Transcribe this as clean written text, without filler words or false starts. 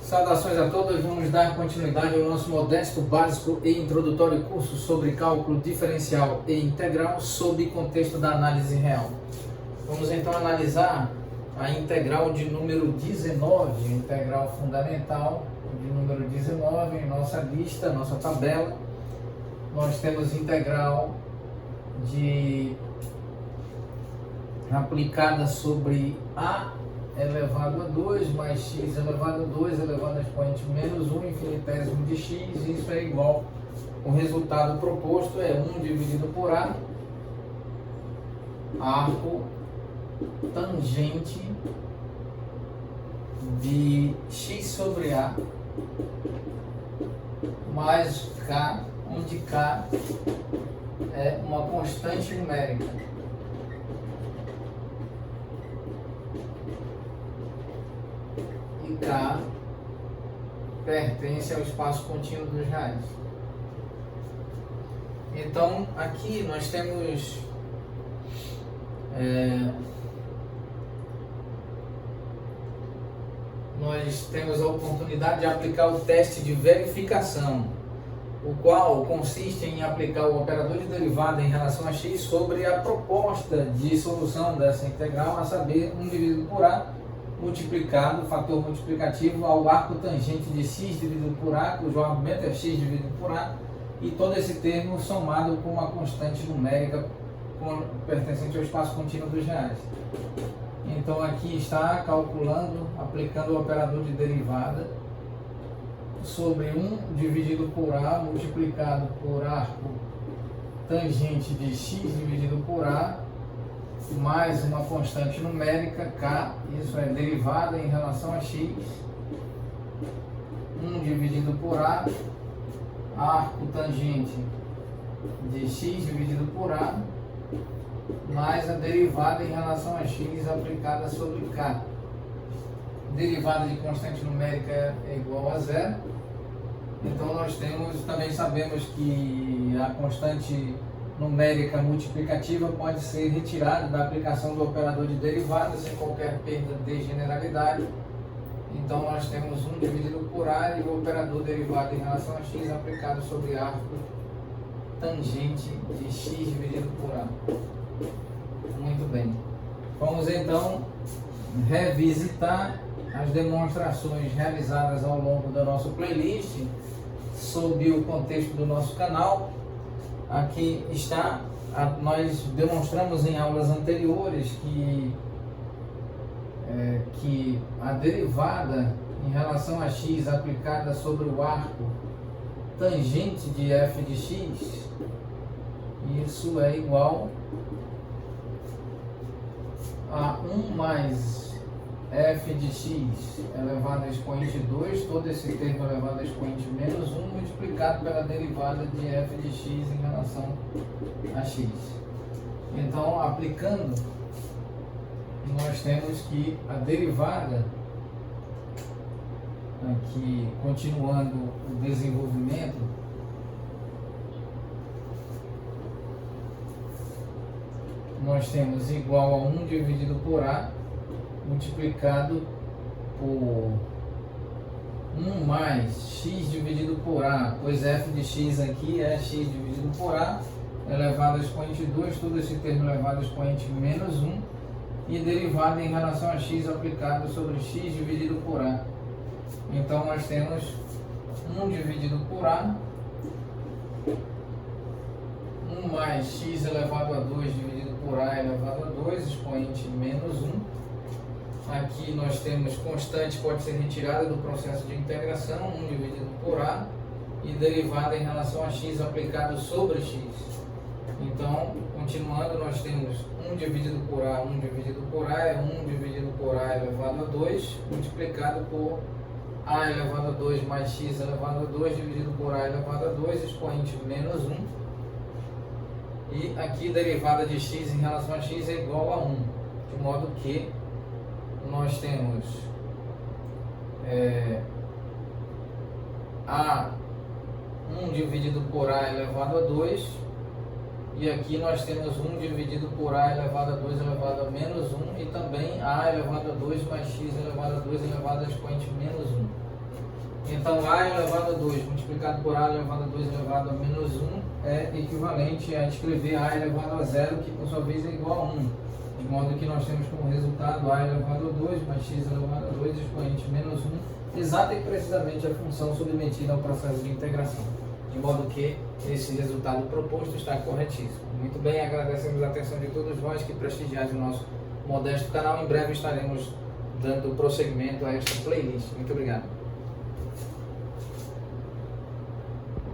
Saudações a todos, vamos dar continuidade ao nosso modesto, básico e introdutório curso sobre cálculo diferencial e integral sob contexto da análise real. Vamos então analisar a integral de número 19, integral fundamental de número 19 em nossa lista, nossa tabela. Nós temos integral aplicada sobre a elevado a 2 mais x elevado a 2 elevado a expoente menos 1 infinitésimo de x, isso é igual, o resultado proposto é 1 dividido por a, arco tangente de x sobre a, mais k, onde k é uma constante numérica. E K pertence ao espaço contínuo dos reais. Então, aqui nós temos a oportunidade de aplicar o teste de verificação, o qual consiste em aplicar o operador de derivada em relação a x sobre a proposta de solução dessa integral, a saber, 1 dividido por a multiplicado, fator multiplicativo, ao arco tangente de x dividido por a, cujo argumento é x dividido por a, e todo esse termo somado com uma constante numérica pertencente ao espaço contínuo dos reais. Então aqui está calculando, aplicando o operador de derivada sobre 1 dividido por a multiplicado por arco tangente de x dividido por a, mais uma constante numérica, k, isso é derivada em relação a x, 1 dividido por a, arco tangente de x dividido por a, mais a derivada em relação a x aplicada sobre k. Derivada de constante numérica é igual a zero, então nós também sabemos que a constante numérica multiplicativa pode ser retirada da aplicação do operador de derivada sem qualquer perda de generalidade. Então nós temos 1 dividido por a e o operador derivado em relação a x aplicado sobre arco tangente de x dividido por a. Muito bem. Vamos então revisitar as demonstrações realizadas ao longo da nossa playlist sob o contexto do nosso canal. Aqui está, nós demonstramos em aulas anteriores que a derivada em relação a x aplicada sobre o arco tangente de f de x, isso é igual a 1 mais f de x elevado a expoente 2, todo esse termo elevado a expoente menos 1, multiplicado pela derivada de f de x em relação a x. Então, aplicando, nós temos que a derivada, aqui continuando o desenvolvimento, nós temos igual a 1 dividido por a multiplicado por 1 mais x dividido por a, pois f de x aqui é x dividido por a, elevado a expoente 2, todo esse termo elevado a expoente menos 1, e derivada em relação a x aplicado sobre x dividido por a. Então nós temos 1 dividido por a, 1 mais x elevado a 2 dividido por a elevado a 2, expoente menos 1. Aqui nós temos constante, pode ser retirada do processo de integração, 1 dividido por a, e derivada em relação a x aplicado sobre x. Então, continuando, nós temos 1 dividido por a, 1 dividido por a, é 1 dividido por a elevado a 2, multiplicado por a elevado a 2 mais x elevado a 2, dividido por a elevado a 2, expoente menos 1. E aqui, derivada de x em relação a x é igual a 1, de modo que nós temos a 1 dividido por a elevado a 2, e aqui nós temos 1 dividido por a elevado a 2 elevado a menos 1, e também a elevado a 2 mais x elevado a 2 elevado a expoente menos 1. Então A elevado a 2 multiplicado por A elevado a 2 elevado a menos 1 é equivalente a escrever A elevado a 0, que por sua vez é igual a 1. De modo que nós temos como resultado A elevado a 2 mais x elevado a 2 expoente menos 1, exata e precisamente a função submetida ao processo de integração. De modo que esse resultado proposto está corretíssimo. Muito bem, agradecemos a atenção de todos vós que prestigiais o nosso modesto canal. Em breve estaremos dando prosseguimento a esta playlist. Muito obrigado.